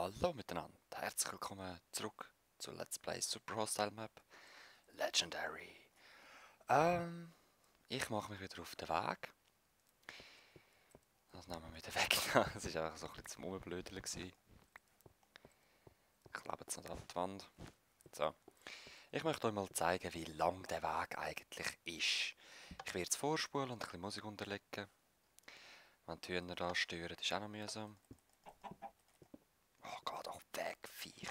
Hallo miteinander, herzlich willkommen zurück zu Let's Play Super Hostile Map Legendary. Ich mache mich wieder auf den Weg. Das nehmen wir wieder weg. Es war einfach so ein bisschen zum Rumblödeln. Ich klebe jetzt nicht an die Wand. So. Ich möchte euch mal zeigen, wie lang der Weg eigentlich ist. Ich werde es vorspulen und ein bisschen Musik unterlegen. Wenn die Hühner da stören, ist auch noch mühsam. Oh, geh doch weg, Viech.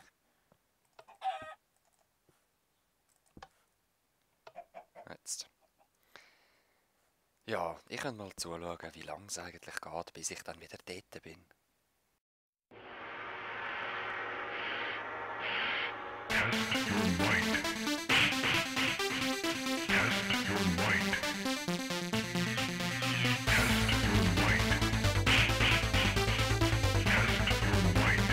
Jetzt. Ja, ich kann mal zuschauen, wie lange es eigentlich geht, bis ich dann wieder dort bin. Test your might. Test your might. Test your might. Test your might.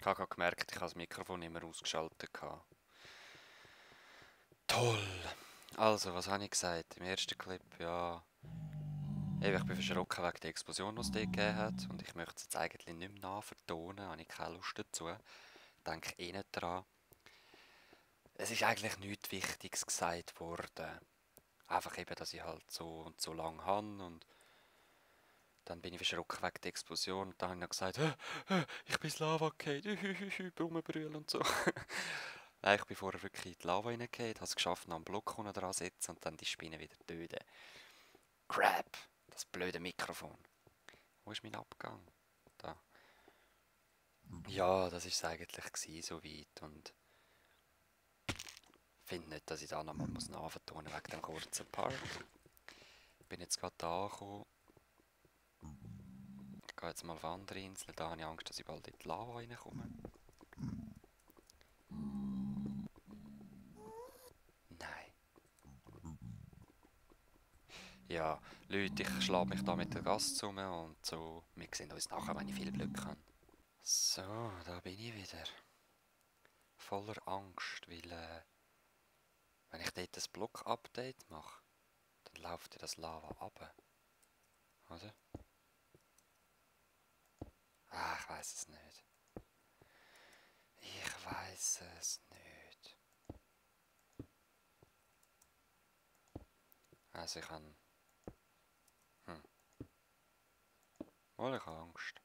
Ich habe gerade gemerkt, ich habe das Mikrofon immer ausgeschaltet. Toll! Also, was habe ich gesagt? Im ersten Clip, ja... Eben, ich bin verschrocken wegen der Explosion, die es dort gegeben hat. Und ich möchte es jetzt eigentlich nicht mehr nachvertonen, habe ich keine Lust dazu. Ich denke eh nicht dran. Es ist eigentlich nichts Wichtiges gesagt worden. Einfach eben, dass ich halt so und so lang habe und dann bin ich verschrocken wegen der Explosion und dann habe ich noch gesagt, ich bin ins Lava gefallen, rumbrüllen und so. Nein, ich bin vorher wirklich in die Lava reingefallen, habe es geschafft, noch einen Block unten dran zu setzen und dann die Spinne wieder töten. Crap, das blöde Mikrofon. Wo ist mein Abgang? Da. Ja, das war es eigentlich gewesen, soweit. Und ich finde nicht, dass ich da nochmal nachvertonen muss wegen dem kurzen Part. Ich bin jetzt gerade da angekommen. Ich gehe jetzt mal auf andere Inseln. Da habe ich Angst, dass ich bald in die Lava reinkomme. Nein. Ja, Leute, ich schlage mich da mit der Gast zusammen und so. Wir sehen uns nachher, wenn ich viel Glück habe. So, da bin ich wieder. Voller Angst, weil wenn ich dort das Block-Update mache, dann läuft ja das Lava runter. Oder? Ah, ich weiß es nicht. Ich weiß es nicht. Also ich habe... Mal, ich habe Angst.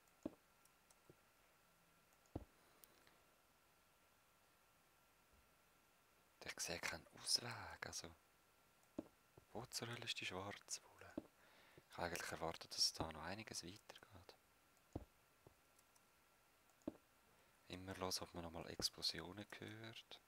Ich sehe keinen Ausweg, also... Wo zur Hölle ist die Schwarzwolle? Ich habe eigentlich erwartet, dass da noch einiges weitergeht. Immer los, ob man nochmal Explosionen hört.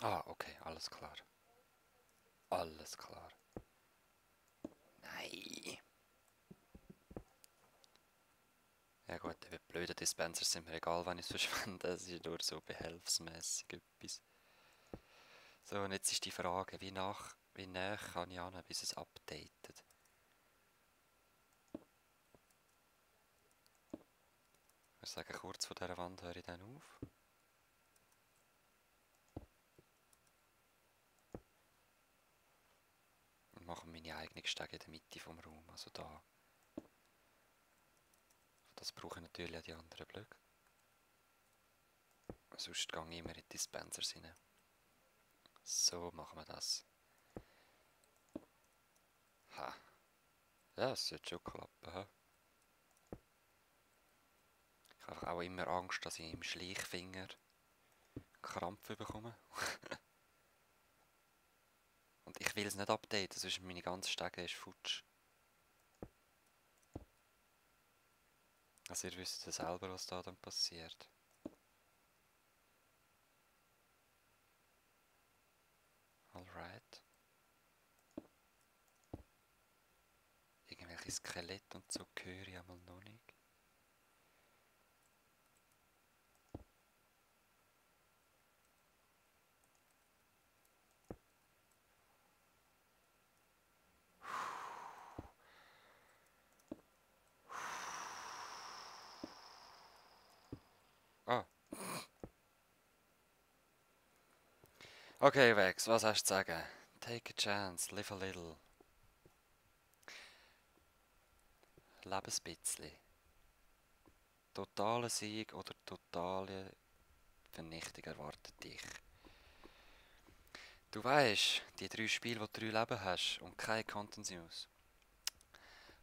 Ah, okay, alles klar. Alles klar. Nein. Ja gut, die blöden Dispensers sind mir egal, wenn ich es verschwende. Das ist nur so behelfsmässig etwas. So, und jetzt ist die Frage, wie nah kann ich an, bis es updatet? Ich sage, kurz vor dieser Wand höre ich dann auf. Und mache meine eigene Stege in der Mitte vom Raum, also da. Das brauche ich natürlich auch die anderen Blöcke. Sonst gehe ich immer in die Dispensers rein. So machen wir das. Ha. Ja, es sollte schon klappen. Ha? Ich habe auch immer Angst, dass ich im Schleichfinger Krampf bekomme. Und ich will es nicht updaten, sonst meine ganze Stege ist futsch. Also ihr wisst ja selber, was da dann passiert. Alright. Irgendwelche Skelette und so höre ich einmal noch nicht. Ah. Okay, Vex, was hast du zu sagen? Take a chance, live a little. Lebe ein bisschen. Totaler Sieg oder totale Vernichtung erwartet dich. Du weißt, die 3 Spiele, wo du 3 Leben hast und keine Content News.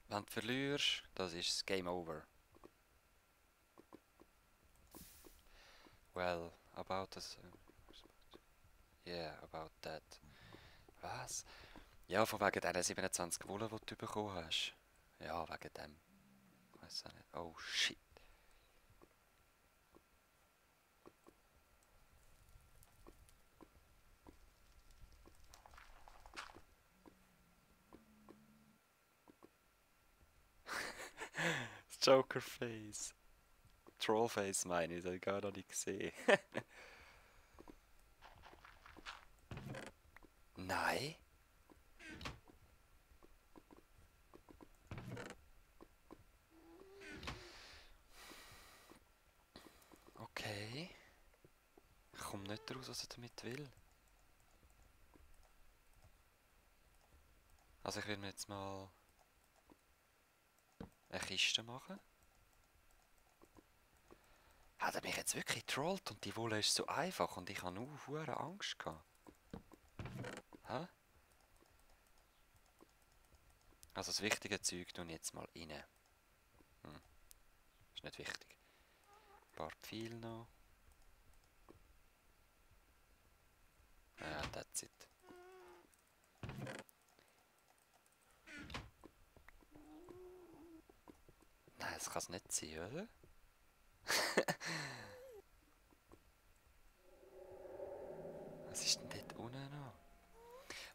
Wenn du verlierst, das ist Game Over. Well, about this... Yeah, about that. Was? Ja, von wegen diesen 27 Wolle, die du bekommen hast. Ja, wegen dem. Ich weiss auch nicht. Oh, shit. Das Joker-Face. Troll-Face meine ich, das habe ich gar noch nicht gesehen. Nein. Okay. Ich komme nicht raus, was er damit will. Also ich will mir jetzt mal eine Kiste machen. Hat er mich jetzt wirklich getrollt und die Wolle ist so einfach und ich habe nur hure Angst gehabt. Hä? Also das wichtige Zeug tue ich jetzt mal rein. Ist nicht wichtig. Ein paar Pfeile noch. Ja, that's it. Nein, das kann es nicht sein, oder? Was ist denn dort unten noch?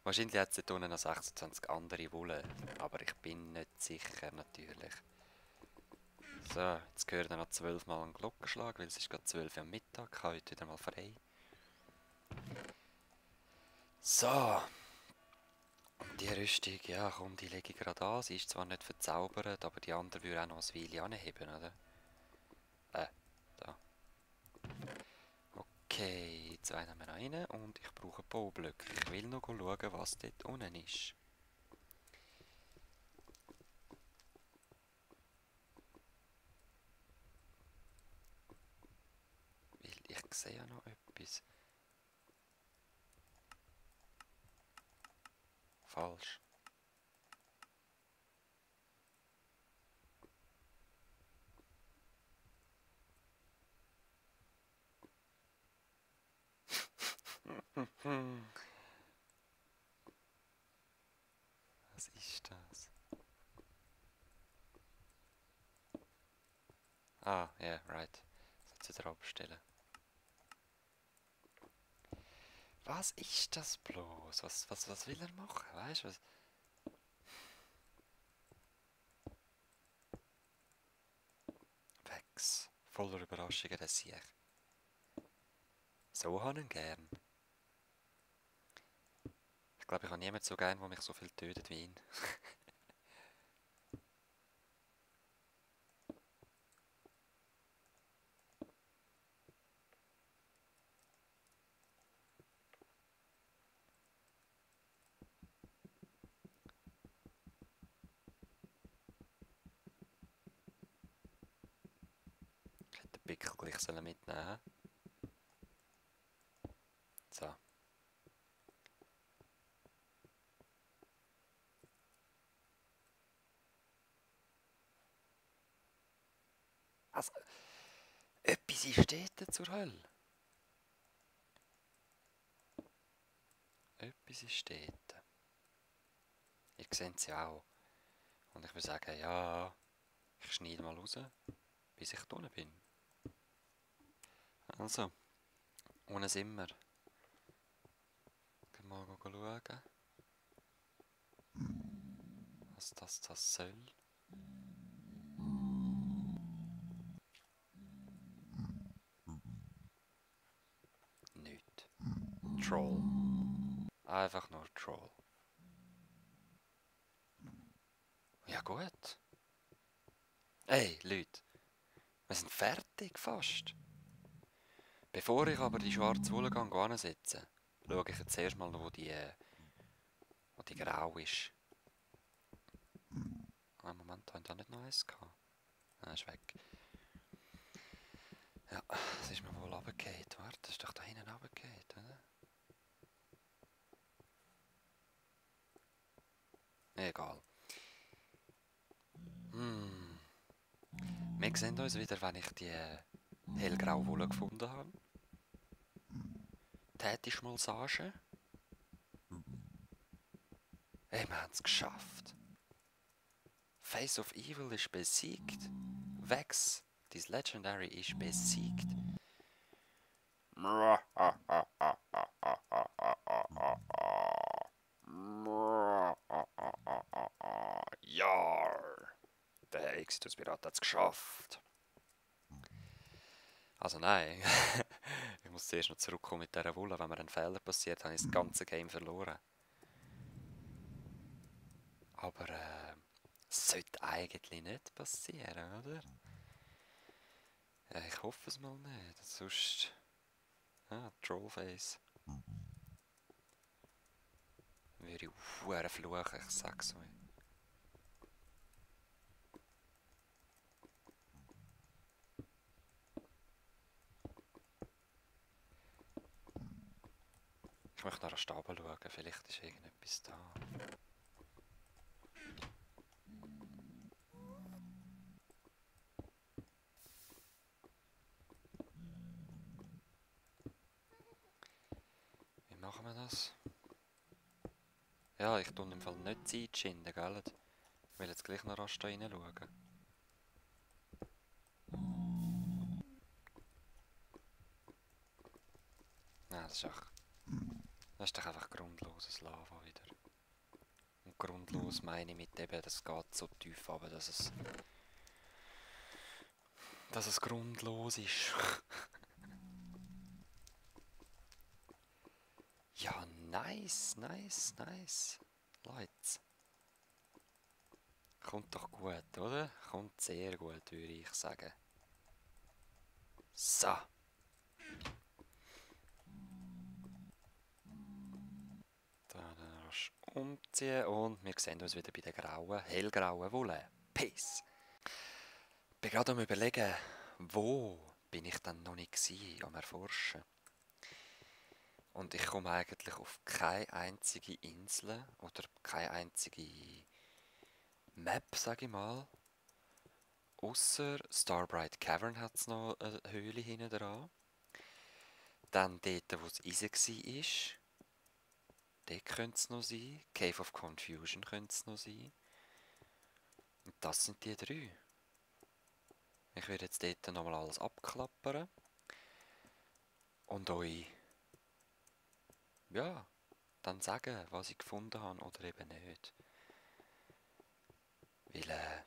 Wahrscheinlich hat es dort unten noch 26 andere Wolle, aber ich bin nicht sicher, natürlich. So, jetzt gehört noch 12 Mal ein Glockenschlag, weil es ist gerade 12 Uhr am Mittag, ich habe heute wieder mal frei. So. Und die Rüstung, ja komm, die lege ich gerade an. Sie ist zwar nicht verzaubert, aber die andere würde auch noch ein Weile anheben, oder? Da. Okay, zwei nehmen wir rein und ich brauche Baublöcke. Ich will noch schauen, was dort unten ist. Weil ich sehe ja noch etwas. Falsch. Was ist das? Ah, ja, yeah, right. Sollte ich wieder abstellen. Was ist das bloß? Was will er machen? Weißt du was? Wex. Voller Überraschungen, das sehe ich. So habe ich ihn gern. Ich glaube, ich habe niemanden so gern, der mich so viel tötet wie ihn. Ich hätte den Pickel gleich mitnehmen. So. Also, etwas ist dort zur Hölle. Etwas ist dort. Ihr seht es ja auch. Und ich würde sagen, ja, ich schneide mal raus, bis ich da unten bin. Also, unten sind wir. Gehen wir mal schauen, was das soll. Nicht. Troll. Einfach nur Troll. Ja gut. Hey, Leute. Wir sind fertig fast. Bevor ich aber die schwarze Wolle ansetze, schaue ich jetzt erst mal, wo die grau ist. Ah, Moment, haben wir da nicht noch eins gehabt? Ah, ist weg. Ja, das ist mir wohl runtergefallen. Warte, das ist doch da hinten runtergefallen, oder? Egal. Wir sehen uns wieder, wenn ich die hellgraue Wolle gefunden habe. Tätisch mal Sage. Hey, wir haben es geschafft. Face of Evil ist besiegt. Vex, this Legendary, ist besiegt. Ja, der Exitus-Pirat hat es geschafft. Also nein, ich muss zuerst noch zurückkommen mit dieser Wolle. Wenn mir ein Fehler passiert, habe ich das ganze Game verloren. Aber es sollte eigentlich nicht passieren, oder? Ich hoffe es mal nicht, sonst... Ah, Trollface. Würde ich verdammt fluchen, ich sag's euch. Ich möchte nach der Stapel schauen, vielleicht ist irgendetwas da. Wie machen wir das? Ja, ich tue im Fall nicht Zeit schinden, gell? Ich will jetzt gleich noch rasch da rein schauen. Nein, das ist doch einfach grundloses Lava wieder. Und grundlos meine ich mit eben, das geht so tief runter, dass es grundlos ist. Ja, nice, nice, nice. Leute. Kommt doch gut, oder? Kommt sehr gut, würde ich sagen. So. Dann rasch umziehen und wir sehen uns wieder bei der grauen, hellgrauen Wolle. Peace. Ich bin gerade am Überlegen, wo bin ich dann noch nicht gewesen, am Erforschen. Und ich komme eigentlich auf keine einzige Insel oder keine einzige Map, sage ich mal. Ausser Starbright Cavern hat es noch eine Höhle hinten dran. Dann dort, wo es easy war. Dort könnte es noch sein. Cave of Confusion könnte es noch sein. Und das sind die drei. Ich werde jetzt dort nochmal alles abklappern. Und euch, ja, dann sagen, was ich gefunden habe oder eben nicht. Weil,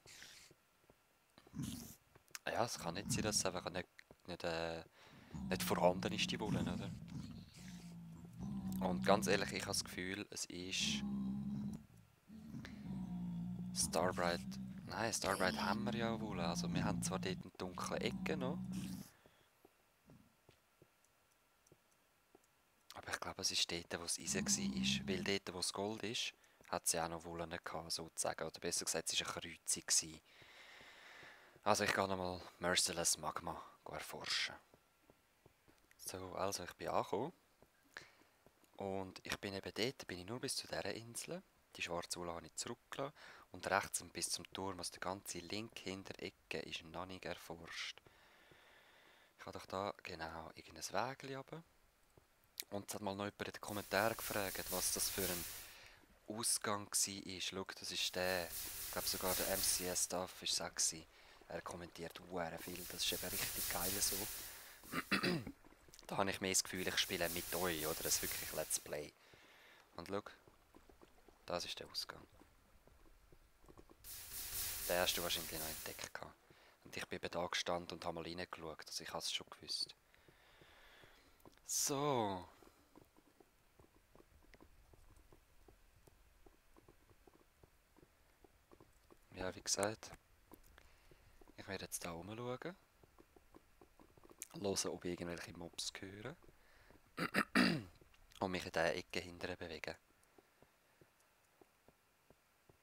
ja, es kann nicht sein, dass es einfach nicht vorhanden ist, die Wolle, oder? Und ganz ehrlich, ich habe das Gefühl, es ist Starbright. Nein, Starbright haben wir ja wohl. Also wir haben zwar dort eine dunkle Ecke noch. Aber ich glaube, es ist dort, wo es Eisen war. Weil dort, wo es Gold ist, hat sie auch noch Wollen gehabt, sozusagen. Oder besser gesagt, es war eine Kreuzung gewesen. Also ich gehe nochmal Merciless Magma erforschen. So, also ich bin angekommen. Und ich bin eben dort, bin ich nur bis zu dieser Insel. Die schwarze Wolle habe ich zurückgelassen. Und rechts und bis zum Turm, also die ganze linke Hinterecke, ist noch nicht erforscht. Ich habe doch da genau irgendein Wägchen runter. Und es hat mal noch jemand in den Kommentaren gefragt, was das für ein Ausgang war. Schau, das ist der. Ich glaube sogar der MCS-Staff war es auch gewesen. Er kommentiert sehr viel, das ist eben richtig geil so. Da habe ich mehr das Gefühl, ich spiele mit euch oder es wirklich Let's Play. Und schau, das ist der Ausgang. Den hast du wahrscheinlich noch entdeckt. Und ich bin eben da gestanden und habe mal reingeschaut, also ich habe es schon gewusst. So. Ja, wie gesagt, ich werde jetzt da rumschauen. Hören, ob irgendwelche Mobs hören. Und mich in diese Ecke hinterher bewegen.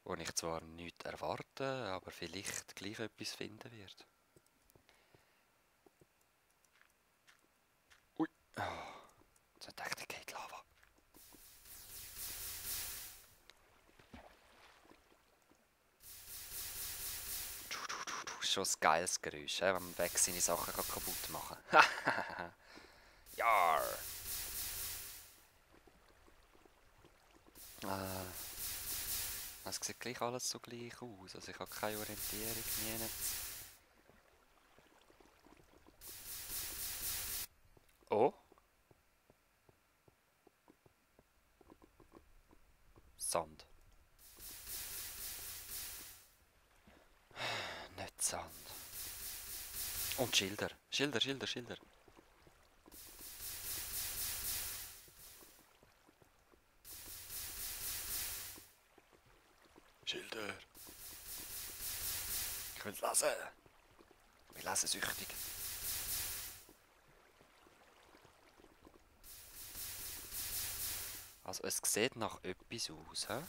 Wo ich zwar nichts erwarte, aber vielleicht gleich etwas finden wird. Ui. Oh, so dachte ich, geht Lava. Schon ein geiles Geräusch, wenn man weg seine Sachen kaputt machen kann. Jar! Es sieht gleich alles so gleich aus, also ich habe keine Orientierung, nichts. Oh? Sand. Nicht Sand. Und Schilder. Schilder, Schilder, Schilder. Schilder. Ich will lesen. Ich bin lesensüchtig. Also es sieht nach etwas aus, hä?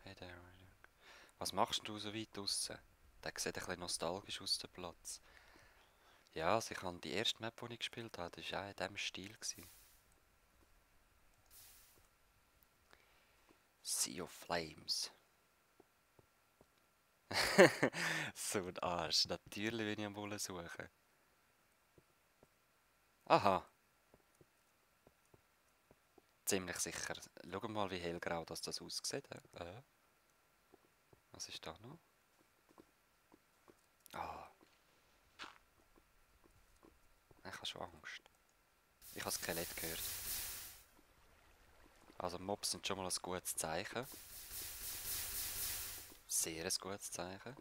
Hey there. Was machst du so weit draussen? Der sieht ein bisschen nostalgisch aus, der Platz. Ja, also ich habe die erste Map, die ich gespielt habe, das war auch in diesem Stil. Sea of Flames. So ein Arsch. Natürlich bin ich am Wollen suchen. Aha. Ziemlich sicher. Schau mal, wie hellgrau das aussieht. Was ist da noch? Ah. Ich habe schon Angst. Ich habe Skelett gehört. Also Mobs sind schon mal ein gutes Zeichen. Sehr ein gutes Zeichen.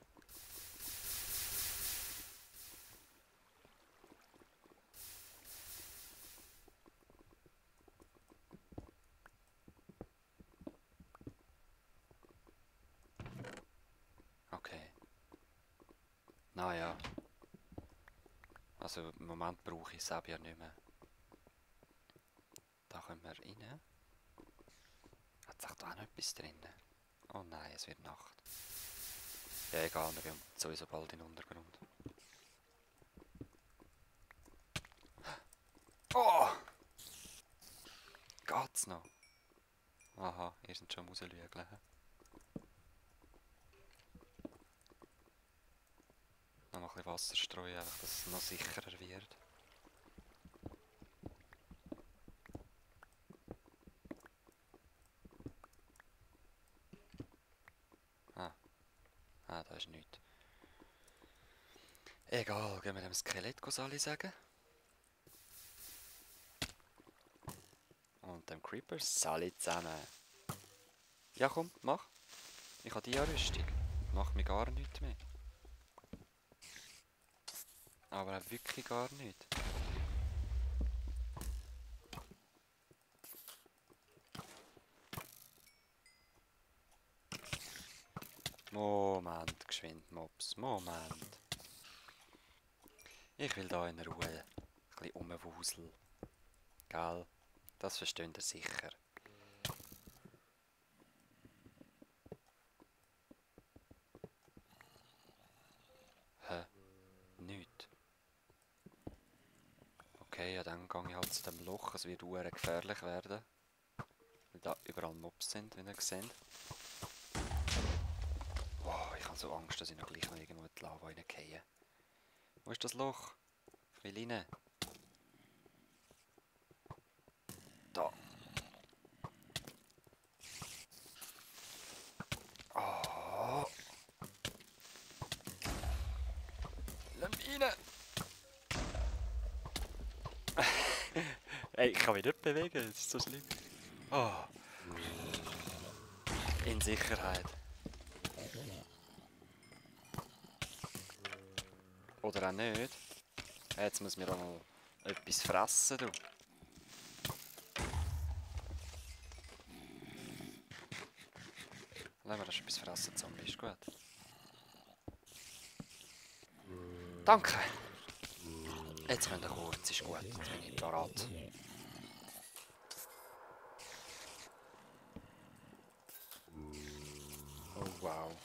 Okay. Naja. Also im Moment brauche ich es ja nicht mehr. Da können wir rein. Hat sich da auch noch etwas drin? Oh nein, es wird Nacht. Ja egal, wir gehen sowieso bald in den Untergrund. Oh! Geht's noch? Aha, ihr seid schon am Rauslügeln. Noch ein bisschen Wasser streuen, einfach, dass es noch sicherer wird. Ah, da ist nichts. Egal, gehen wir dem Skelett Sali sagen. Und dem Creeper Sali zusammen. Ja komm, mach. Ich habe die Rüstung. Macht mir gar nichts mehr. Aber auch wirklich gar nichts. Moment, geschwind Mobs. Moment. Ich will da in Ruhe ein bisschen rumwuseln. Gell? Das versteht ihr sicher. Hä? Nichts. Okay, ja dann gehe ich halt zu dem Loch. Es wird verdammt gefährlich werden. Weil da überall Mobs sind, wie ihr seht. Wow, ich habe so Angst, dass ich noch gleich noch irgendwo in die Lava reingehe. Wo ist das Loch? Ich will rein. Da. Oh. Lass mich rein. Ey, ich kann mich nicht bewegen, das ist so schlimm. Oh. In Sicherheit. Oder auch nicht. Jetzt muss mir auch mal etwas fressen, du. Lass mir das etwas fressen, Zombie, ist gut. Danke. Jetzt könnt ihr kurz, ist gut, jetzt bin ich parat. Oh wow.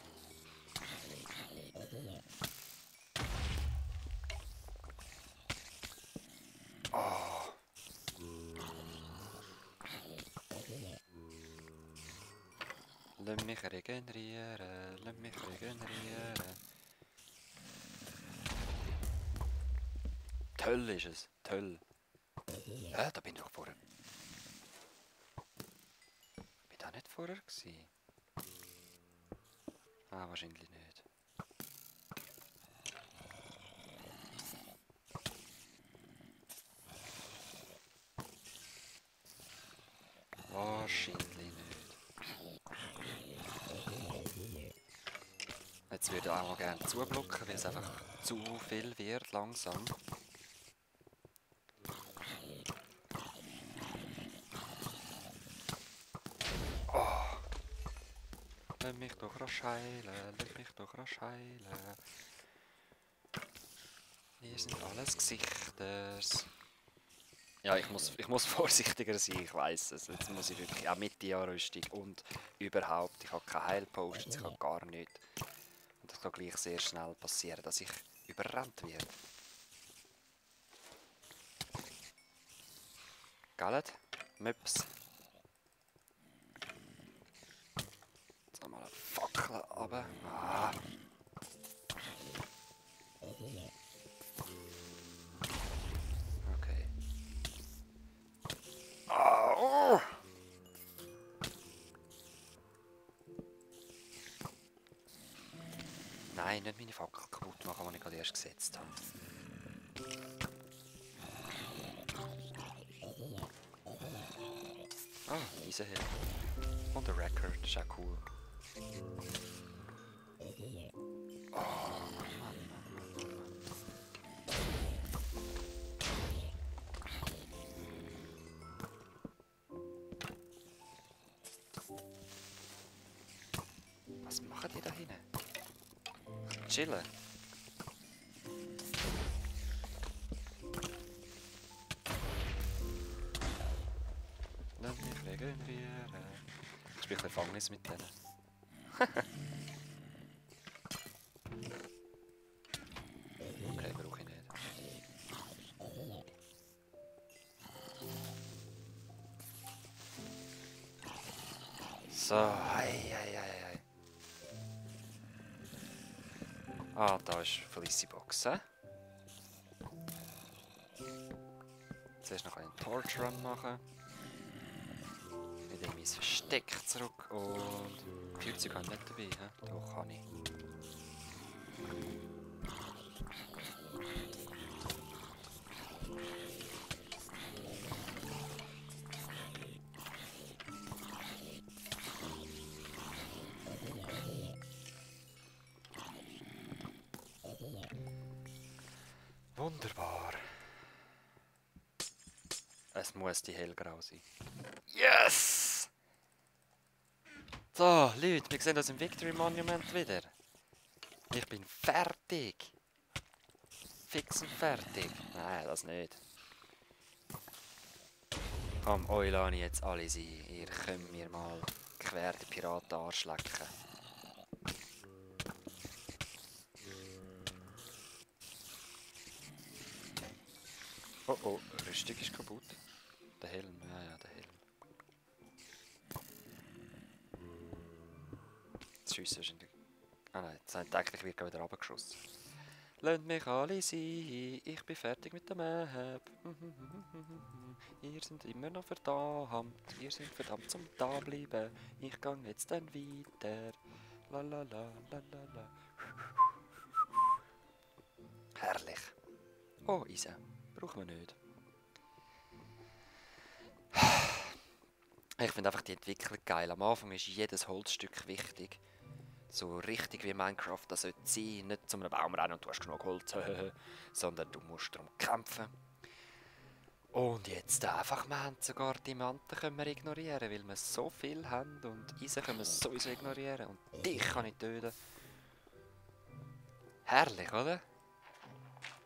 Oh. Lass mich regenerieren, lass mich regenerieren. Toll ist es, toll. Hä, da bin ich doch vorher. Bin da nicht vorher gewesen? Ah, wahrscheinlich nicht. Wahrscheinlich nicht. würde auch mal gerne zublocken, weil es einfach zu viel wird langsam. Oh. Lass mich doch rasch heilen, lass mich doch rasch heilen. Hier sind alles Gesichters. Ja, ich muss vorsichtiger sein, ich weiss es. Jetzt muss ich wirklich auch mit die Anrüstung und überhaupt. Ich habe keine Heilpotions, ich habe gar nichts. Und das kann gleich sehr schnell passieren, dass ich überrannt werde. Gallet? Möps. Jetzt mal eine Fackel runter. Ah. Okay. Ah, oh. Nein, nicht meine Fackel kaputt machen, die ich gerade erst gesetzt habe. Ah, diese hier. Und der Record, das ist auch cool. Was machen die da hinten? Chillen. Lass mich regenerieren. Ich spiele ein Gefängnis mit denen. Okay, brauche ich nicht. So, hei. Ah, da ist Felici Box, hä? Zuerst noch einen Torch Run machen. Wieder in mein Versteck zurück und... Feuerzeug habe ich nicht dabei, hä? Doch, habe ich. Wunderbar. Es muss die hellgrau sein. Yes! So, Leute, wir sehen das im Victory Monument wieder. Ich bin fertig. Fix und fertig. Nein, das nicht. Komm, euch lasse ich jetzt alle sein. Ihr könnt mir mal quer die Piraten anschlecken. Oh oh, Rüstung ist kaputt. Der Helm, ja, der Helm. Die Schüsse sind... Ah nein, jetzt denke ich, wird wieder runtergeschossen. Lasst mich alle sein, ich bin fertig mit der Map. Ihr seid immer noch verdammt, ihr seid verdammt zum da bleiben. Ich gehe jetzt dann weiter. Lalala, lalala. Herrlich. Oh, Isa. Brauchen wir nicht. Ich finde einfach die Entwicklung geil. Am Anfang ist jedes Holzstück wichtig. So richtig wie Minecraft das sollte sein. Nicht zu einem Baum rennen und du hast genug Holz. Sondern du musst darum kämpfen. Und jetzt einfach, wir haben sogar Diamanten können wir ignorieren, weil wir so viel haben. Und Eisen können wir sowieso ignorieren. Und dich kann ich töten. Herrlich, oder?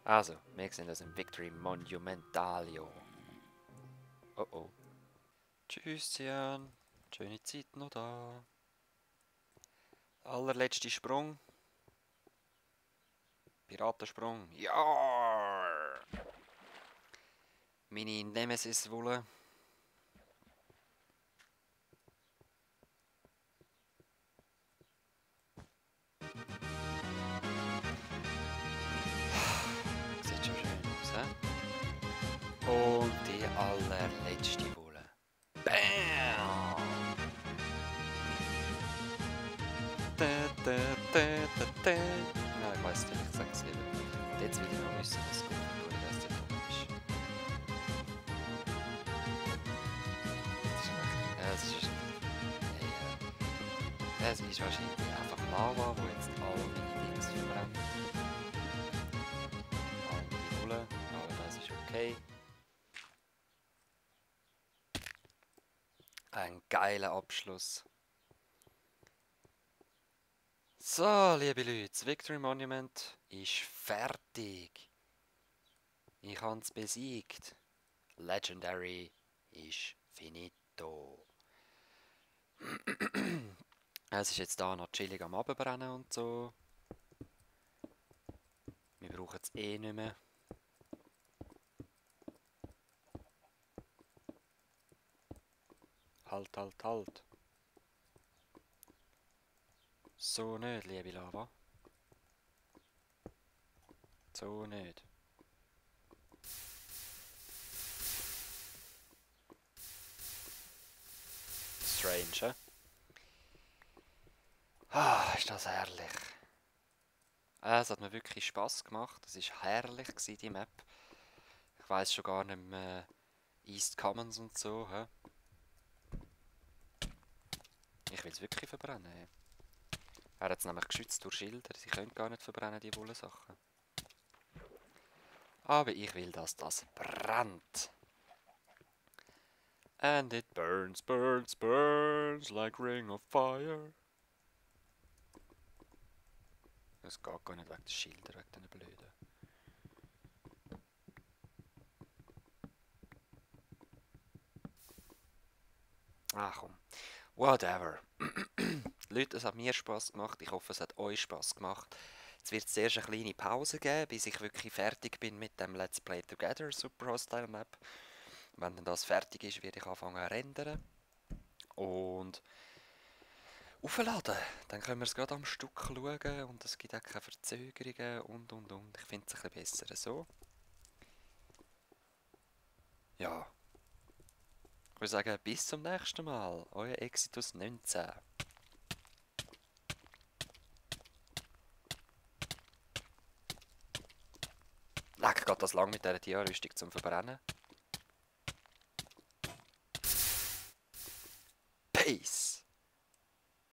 Also, wir sehen das im Victory Monumentalio. Oh oh. Tschüss, Jan. Schöne Zeit noch da. Allerletzter Sprung. Piratensprung. Ja! Meine Nemesis-Wolle. Sieht schon schön aus, hä? Und die allerletzte Wolle. Bam! Nein, ich weiss nicht, ich sag's lieber. Und jetzt will ich noch wissen, was gut tut, dass der tot ist. Das ist wirklich... Ja, es ist... Ja, Es ist wahrscheinlich einfach Lava, wo jetzt alle meine Dings verbrennt. All meine Bullen, aber das ist okay. Ein geiler Abschluss. So, liebe Leute, das Victory Monument ist fertig. Ich habe es besiegt. Legendary ist finito. Es ist jetzt da noch chillig am Abbrennen und so. Wir brauchen es eh nicht mehr. Halt, halt, halt. So nicht, liebe Lava. So nicht. Strange, hä? Ah, ist das herrlich. Es hat mir wirklich Spass gemacht. Es war herrlich, die Map. Ich weiss schon gar nicht mehr East Commons und so. Hä? Ich will es wirklich verbrennen. Hey. Er hat es nämlich geschützt durch Schilder. Sie können gar nicht verbrennen, die Wollsachen. Aber ich will, dass das brennt. And it burns, burns, burns like ring of fire. Es geht gar nicht wegen der Schilder, wegen diesen Blöden. Ach komm. Whatever. Leute, es hat mir Spass gemacht. Ich hoffe, es hat euch Spass gemacht. Jetzt wird es zuerst eine kleine Pause geben, bis ich wirklich fertig bin mit dem Let's Play Together Super Hostile Map. Wenn dann das fertig ist, werde ich anfangen zu rendern. Und aufladen. Dann können wir es gerade am Stück schauen und es gibt auch keine Verzögerungen und. Ich finde es ein bisschen besser so. Ja. Ich würde sagen, bis zum nächsten Mal. Euer Exitus 19. Leck, geht das lang mit dieser Dia-Rüstung zum Verbrennen? Peace!